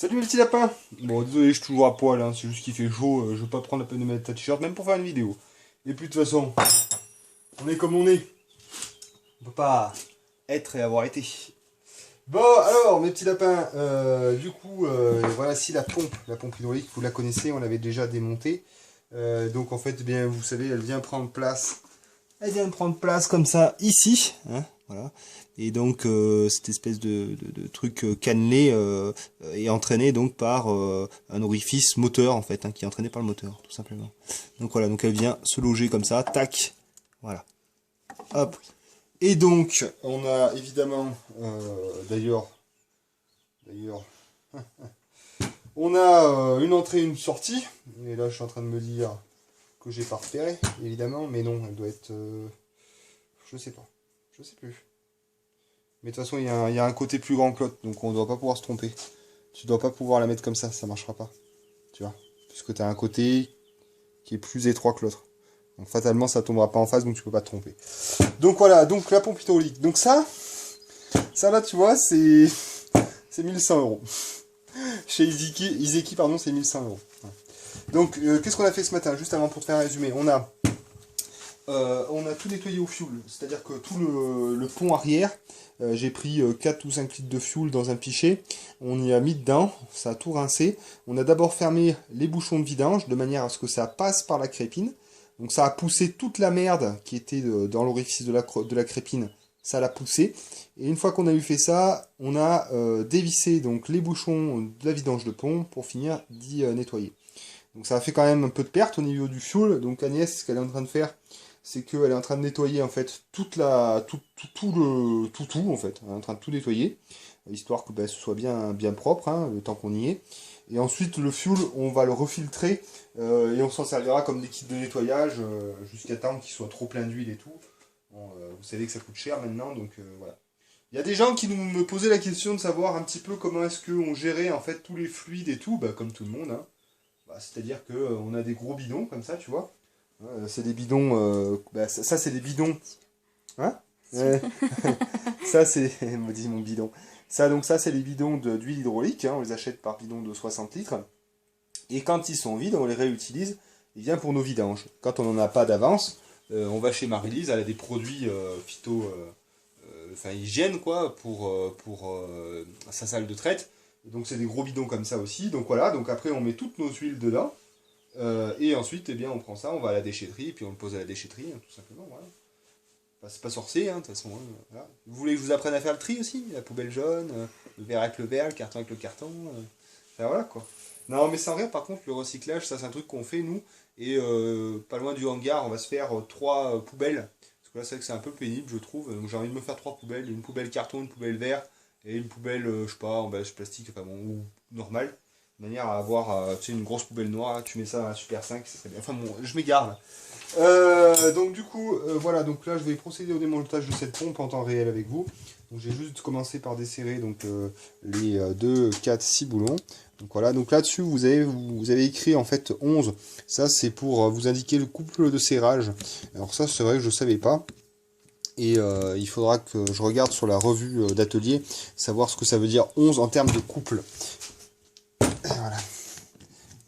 Salut mes petits lapins. Bon, désolé, je suis toujours à poil, hein, c'est juste qu'il fait chaud, je veux pas prendre la peine de mettre ta t-shirt, même pour faire une vidéo. Et puis de toute façon, on est comme on est. On peut pas être et avoir été. Bon, alors, mes petits lapins, du coup, voilà, si la pompe hydraulique, vous la connaissez, on l'avait déjà démontée. Donc en fait, eh bien, vous savez, elle vient prendre place. Elle vient prendre place comme ça, ici, hein, voilà. Et donc, cette espèce de truc cannelé est entraîné donc par un orifice moteur, en fait, hein, qui est entraîné par le moteur, tout simplement. Donc voilà, donc elle vient se loger comme ça, tac, voilà, hop. Et donc, on a évidemment, d'ailleurs, on a une entrée et une sortie. Et là, je suis en train de me dire que j'ai pas repéré, évidemment, mais non, elle doit être, je sais pas, je sais plus. Mais de toute façon, il y a un côté plus grand que l'autre, donc on ne doit pas pouvoir se tromper. Tu dois pas pouvoir la mettre comme ça marchera pas. Tu vois. Puisque tu as un côté qui est plus étroit que l'autre. Donc fatalement, ça tombera pas en face, donc tu peux pas te tromper. Donc voilà, donc la pompe hydraulique. Donc ça là, tu vois, c'est 1100 €. Chez Izeki, pardon, c'est 1100 €. Ouais. Donc, qu'est-ce qu'on a fait ce matin? Juste avant pour te faire un résumé. On a tout nettoyé au fioul, c'est-à-dire que tout le pont arrière, j'ai pris 4 ou 5 litres de fioul dans un pichet, on y a mis dedans, ça a tout rincé. On a d'abord fermé les bouchons de vidange de manière à ce que ça passe par la crépine. Donc ça a poussé toute la merde qui était dans l'orifice de la crépine, ça l'a poussé. Et une fois qu'on a eu fait ça, on a dévissé donc les bouchons de la vidange de pont pour finir d'y nettoyer. Donc ça a fait quand même un peu de perte au niveau du fioul. Donc Agnès, ce qu'elle est en train de faire, c'est qu'elle est en train de nettoyer en fait tout en fait. Elle est en train de tout nettoyer, histoire que ce soit bien propre, hein, le temps qu'on y est. Et ensuite le fuel, on va le refiltrer et on s'en servira comme liquide de nettoyage jusqu'à temps qu'il soit trop plein d'huile et tout. Bon, vous savez que ça coûte cher maintenant, donc voilà. Il y a des gens qui me posaient la question de savoir un petit peu comment est-ce qu'on gérait en fait tous les fluides et tout, comme tout le monde, hein. C'est-à-dire que on a des gros bidons comme ça, tu vois. C'est des bidons. Ça, c'est des bidons. Hein? Ouais. Ça, c'est. me dit mon bidon. Ça, c'est les bidons d'huile hydraulique, hein. On les achète par bidon de 60 litres. Et quand ils sont vides, on les réutilise. Et bien pour nos vidanges. Quand on n'en a pas d'avance, on va chez Marie-Lise. Elle a des produits phyto. Enfin, hygiène, quoi, pour sa salle de traite. Et donc, c'est des gros bidons comme ça aussi. Donc voilà. Donc après, on met toutes nos huiles dedans. Et ensuite, eh bien, on prend ça, on va à la déchetterie, puis on le pose à la déchetterie, hein, tout simplement. Voilà. C'est pas sorcier, hein, de toute façon. Hein, voilà. Vous voulez que je vous apprenne à faire le tri aussi? La poubelle jaune, le verre avec le verre, le carton avec le carton. Enfin, voilà quoi. Non, mais sans rire, par contre, le recyclage, ça c'est un truc qu'on fait nous. Et pas loin du hangar, on va se faire 3 poubelles. Parce que là, c'est vrai que c'est un peu pénible, je trouve. Donc j'ai envie de me faire 3 poubelles. Une poubelle carton, une poubelle verre, et une poubelle, je sais pas, emballage plastique, enfin bon, ou normale. De manière à avoir tu sais, une grosse poubelle noire, là, tu mets ça dans un Super 5, ça serait bien. Enfin bon, je m'égare là. Donc du coup, voilà, donc là je vais procéder au démontage de cette pompe en temps réel avec vous. Donc j'ai juste commencé par desserrer donc, les 2, 4, 6 boulons. Donc voilà, donc là-dessus vous avez écrit en fait 11. Ça c'est pour vous indiquer le couple de serrage. Alors ça c'est vrai que je ne savais pas. Et il faudra que je regarde sur la revue d'atelier, savoir ce que ça veut dire 11 en termes de couple. Voilà.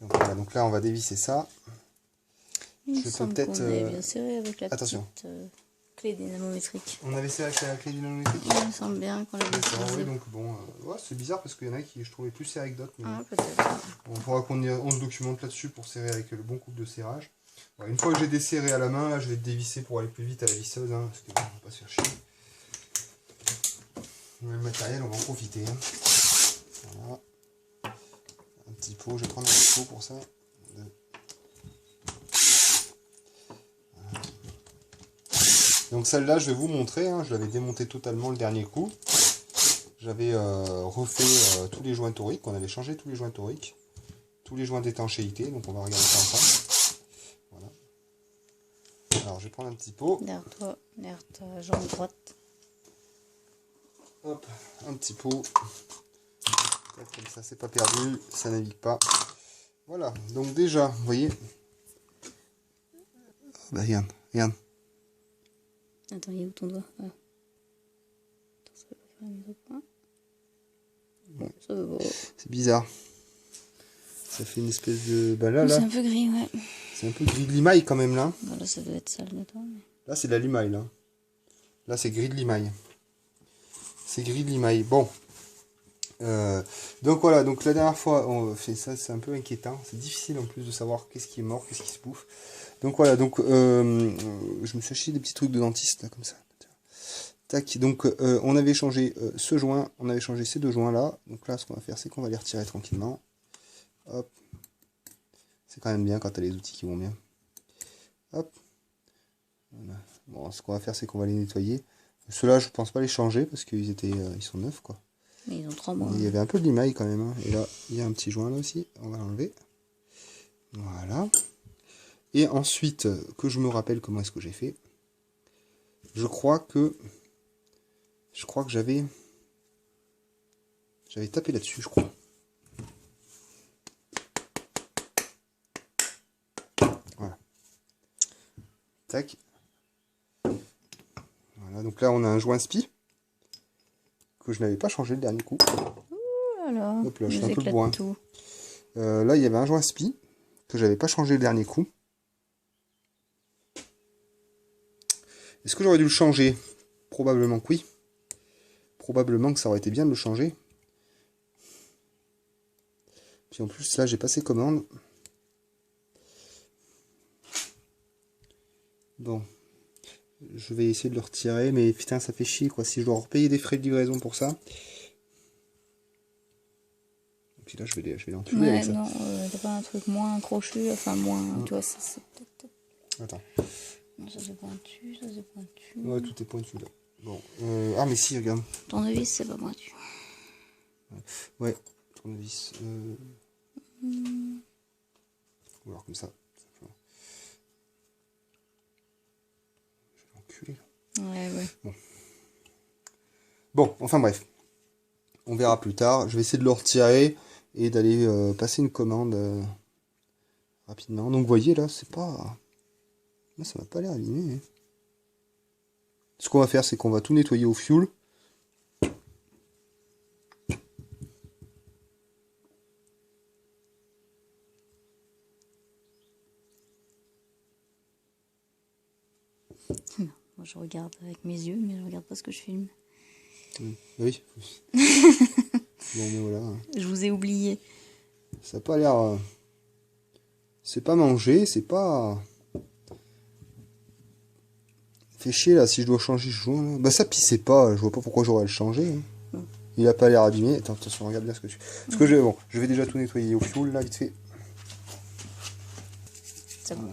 Voilà, donc là on va dévisser ça. Il me Je peux semble peut-être. qu'on avait bien serré avec la Attention. petite clé dynamométrique. On avait serré avec la clé dynamométrique. Il me semble bien qu'on l'avait D'accord, utilisé. oui, donc bon, ouais, c'est bizarre parce qu'il y en a qui je trouvais plus serré que d'autres. Mais Ah, bon. peut-être. On faudra on se documente là-dessus pour serrer avec le bon couple de serrage. Bon, une fois que j'ai desserré à la main, là, je vais dévisser pour aller plus vite à la visseuse, hein, parce que bon, on va pas se faire chier. Le matériel, on va en profiter. Hein. Voilà. Un petit pot, je vais prendre un petit pot pour ça. Voilà. Donc celle-là, je vais vous montrer, hein, je l'avais démontée totalement le dernier coup. J'avais refait tous les joints toriques, on avait changé tous les joints toriques, tous les joints d'étanchéité, donc on va regarder ça ensemble. Voilà. Alors je vais prendre un petit pot. Derrière ta jambe droite. Hop, un petit pot. Comme ça, c'est pas perdu, ça navigue pas. Voilà, donc déjà, vous voyez. Bah regarde, regarde. Attends, il est où ton doigt? Ah. Attends, ça va pas faire la mise au point. Ça va. C'est bizarre. Ça fait une espèce de... Bah là, C'est là, un peu gris, ouais. c'est un peu gris de limaille quand même, là. Bon, là, ça doit être sale dedans. Mais... Là, c'est de la limaille, là. Là, c'est gris de limaille. C'est gris de limaille. Bon. Donc voilà, donc la dernière fois, on fait ça, c'est un peu inquiétant. C'est difficile en plus de savoir qu'est-ce qui est mort, qu'est-ce qui se bouffe. Donc voilà, donc je me suis acheté des petits trucs de dentiste, là, comme ça. Tac, donc on avait changé ce joint, on avait changé ces deux joints-là. Donc là, ce qu'on va faire, c'est qu'on va les retirer tranquillement. Hop. C'est quand même bien quand tu as les outils qui vont bien. Hop. Voilà. Bon, ce qu'on va faire, c'est qu'on va les nettoyer. Ceux-là, je pense pas les changer parce qu'ils étaient, ils sont neufs, quoi. Mais ils ont 3 mois. Il y avait un peu de limaille quand même. Hein. Et là, il y a un petit joint là aussi. On va l'enlever. Voilà. Et ensuite, que je me rappelle comment est-ce que j'ai fait. Je crois que j'avais tapé là-dessus, je crois. Voilà. Tac. Voilà, donc là on a un joint spi que je n'avais pas changé le dernier coup. Voilà. Hop là, je Ils fais un peu de éclatent bois. tout. Là il y avait un joint spi que j'avais pas changé le dernier coup. Est-ce que j'aurais dû le changer? Probablement que oui. Probablement que ça aurait été bien de le changer. Puis en plus là j'ai passé commande. Bon. Je vais essayer de le retirer, mais putain ça fait chier quoi, si je dois repayer des frais de livraison pour ça. Et puis là je vais l'entuber Ouais, avec ça. non, t'as pas un truc moins crochu, enfin moins, tu vois, ça c'est peut-être... Attends. Non, ça c'est pointu, ça c'est pointu. Ouais, tout est pointu là. Bon. Ah mais si, regarde. Tournevis, c'est pas pointu. Ouais, tournevis. On va voir comme ça. Je vais l'enculer là. Ouais. Bon, enfin bref. On verra plus tard. Je vais essayer de le retirer et d'aller passer une commande rapidement. Donc vous voyez là, c'est pas... Là, ça m'a pas l'air abîmé. Hein. Ce qu'on va faire, c'est qu'on va tout nettoyer au fioul. Moi je regarde avec mes yeux, mais je regarde pas ce que je filme. Oui. Bon, mais voilà. Je vous ai oublié. Ça n'a pas l'air... C'est pas manger, c'est pas... Fait chier là, si je dois changer ce joint là. Bah ça pissait pas, je vois pas pourquoi j'aurais à le changer. Hein. Il a pas l'air abîmé. Attends, attention, regarde bien ce que tu... Parce que je vais déjà tout nettoyer au fioul là, vite fait. C'est bon.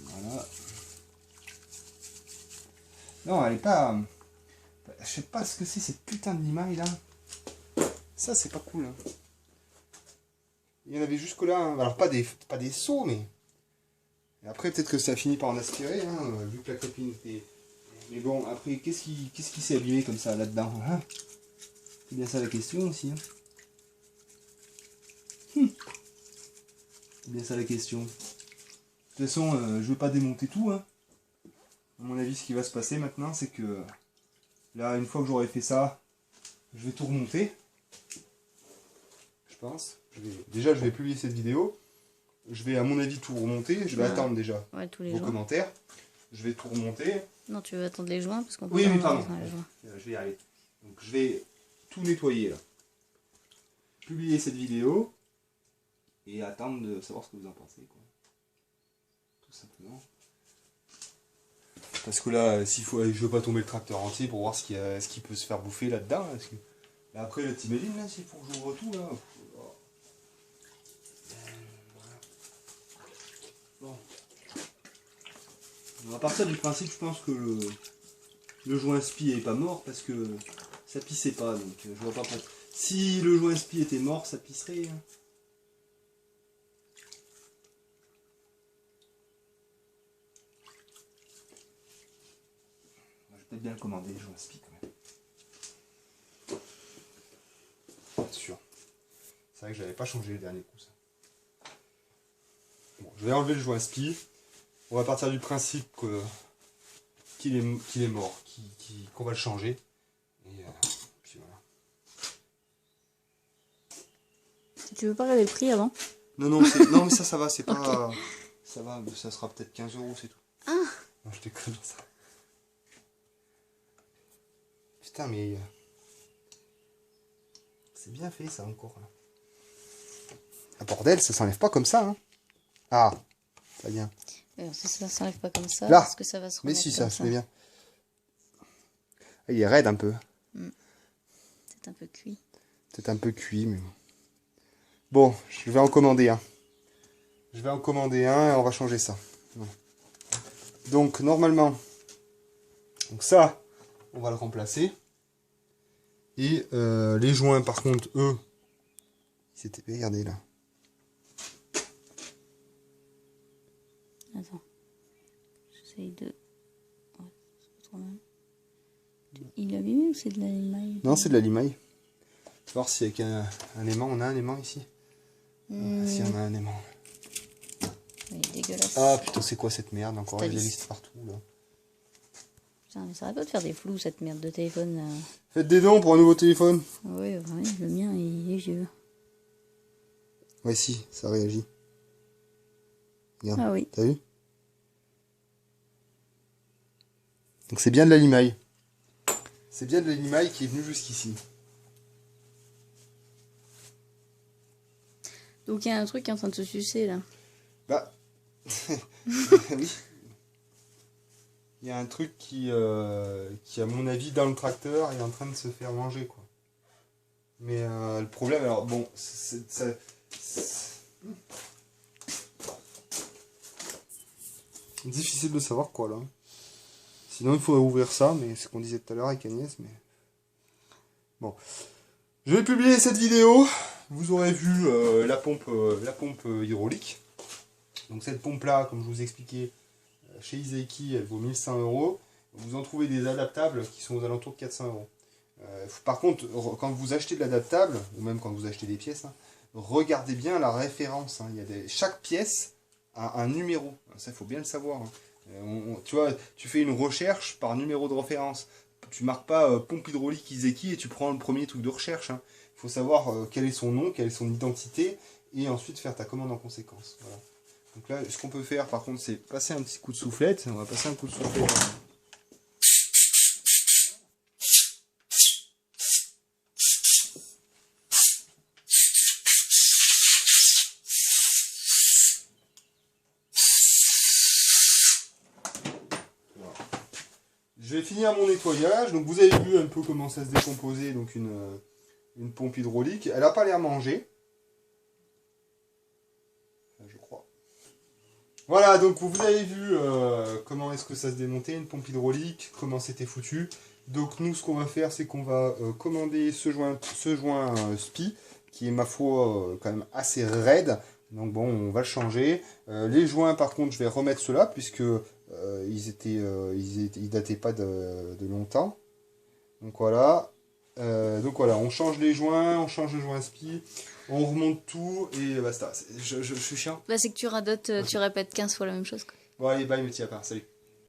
Voilà. Non, elle est pas... Je sais pas ce que c'est cette putain de limaille là. Ça c'est pas cool. Hein. Il y en avait jusque là. Hein. Alors pas des seaux, mais... Et après peut-être que ça finit par en aspirer, hein, vu que la copine était... Mais bon, après, qu'est-ce qui s'est abîmé comme ça là-dedans hein? C'est bien ça la question aussi. Hein. C'est bien ça la question. De toute façon, je vais pas démonter tout. Hein. À mon avis, ce qui va se passer maintenant, c'est que là, une fois que j'aurai fait ça, je vais tout remonter. Je pense. Déjà, je vais publier cette vidéo. Je vais, à mon avis, tout remonter. Je vais attendre déjà tous les vos joints. commentaires. Je vais tout remonter. Non, tu veux attendre les joints parce qu'on peut Oui, pas oui, enlever pardon. les joints. Je vais y arriver. Donc, je vais tout nettoyer là. Publier cette vidéo. Et attendre de savoir ce que vous en pensez. Quoi. Tout simplement. Parce que là, s'il faut, je veux pas tomber le tracteur entier pour voir ce qui peut se faire bouffer là-dedans. Là, là, après, là, t'imagines, là, s'il faut que j'ouvre tout, là. Bon. On va partir du principe, je pense que le joint spi est pas mort parce que ça pissait pas. Donc, je vois pas pourquoi. Si le joint spi était mort, ça pisserait. Hein. Peut-être bien le commander, je m'inspire quand même. Sûr. C'est vrai que j'avais pas changé le dernier coup ça. Bon, je vais enlever le joint spi. On va partir du principe qu'il est mort, qu'on va le changer. Tu veux pas regarder le prix avant? Non, non, non, mais ça va, c'est pas... Ok. Ça va, ça sera peut-être 15 €, c'est tout. Ah. Non, je déconne, ça. Putain, mais... c'est bien fait, ça, encore, là. Ah, bordel, ça s'enlève pas comme ça, hein. Ah, ça vient. Alors, si ça s'enlève pas comme ça, Là. est-ce que ça va se Mais remettre si, comme ça se met bien. Ah, il est raide, un peu. C'est un peu cuit. Peut-être un peu cuit, mais... Bon, je vais en commander un. Je vais en commander un et on va changer ça. Voilà. Donc, normalement... Donc ça, on va le remplacer. Et les joints, par contre, eux... C'était... Regardez, là. Attends. J'essaye de... Ouais, c'est pas trop mal. Il a mis ou c'est de la limaille? Non, c'est de la limaille. Voir si avec un aimant, on a un aimant ici. Si on a un aimant. Il est dégueulasse. Ah putain, c'est quoi cette merde? Encore T'as des dit. listes partout là. Putain, mais ça arrête pas de faire des flous cette merde de téléphone là. Faites des dons pour un nouveau téléphone. Oui, ouais, le mien il est vieux. Ouais, si, ça réagit. Regarde, Ah oui. t'as vu? Donc c'est bien de la limaille. C'est bien de la limaille qui est venue jusqu'ici. Donc il y a un truc qui est en train de se sucer là. Bah, oui. Il y a un truc qui, à mon avis, dans le tracteur, est en train de se faire manger, quoi. Mais le problème, alors bon, c'est difficile de savoir quoi là. Sinon, il faudrait ouvrir ça, mais c'est ce qu'on disait tout à l'heure avec Agnès. Mais bon, je vais publier cette vidéo. Vous aurez vu la pompe hydraulique. Donc cette pompe là, comme je vous expliquais, chez Iseiki, elle vaut 1100 €. Vous en trouvez des adaptables qui sont aux alentours de 400 €. Par contre, quand vous achetez de l'adaptable, ou même quand vous achetez des pièces, hein, regardez bien la référence. Hein. Il y a chaque pièce a un numéro. Ça, il faut bien le savoir. Hein. Tu vois, tu fais une recherche par numéro de référence. Tu marques pas pompe hydraulique Iseiki et tu prends le premier truc de recherche. Hein. Il faut savoir quel est son nom, quelle est son identité, et ensuite faire ta commande en conséquence. Voilà. Donc là, ce qu'on peut faire, par contre, c'est passer un petit coup de soufflette. On va passer un coup de soufflette. Je vais finir mon nettoyage. Donc vous avez vu un peu comment ça se décomposait. Donc une pompe hydraulique. Elle n'a pas l'air mangée. Enfin, je crois. Voilà, donc vous avez vu comment est-ce que ça se démontait, une pompe hydraulique, comment c'était foutu. Donc nous, ce qu'on va faire, c'est qu'on va commander ce joint SPI, qui est ma foi quand même assez raide. Donc bon, on va le changer. Les joints, par contre, je vais remettre ceux-là, puisque ils dataient pas de longtemps. Donc voilà. On change les joints, on change le joint SPI, on remonte tout et basta. Je suis chiant. Bah c'est que tu radotes, tu répètes 15 fois la même chose quoi. Bon allez, bye, me tiens pas, salut.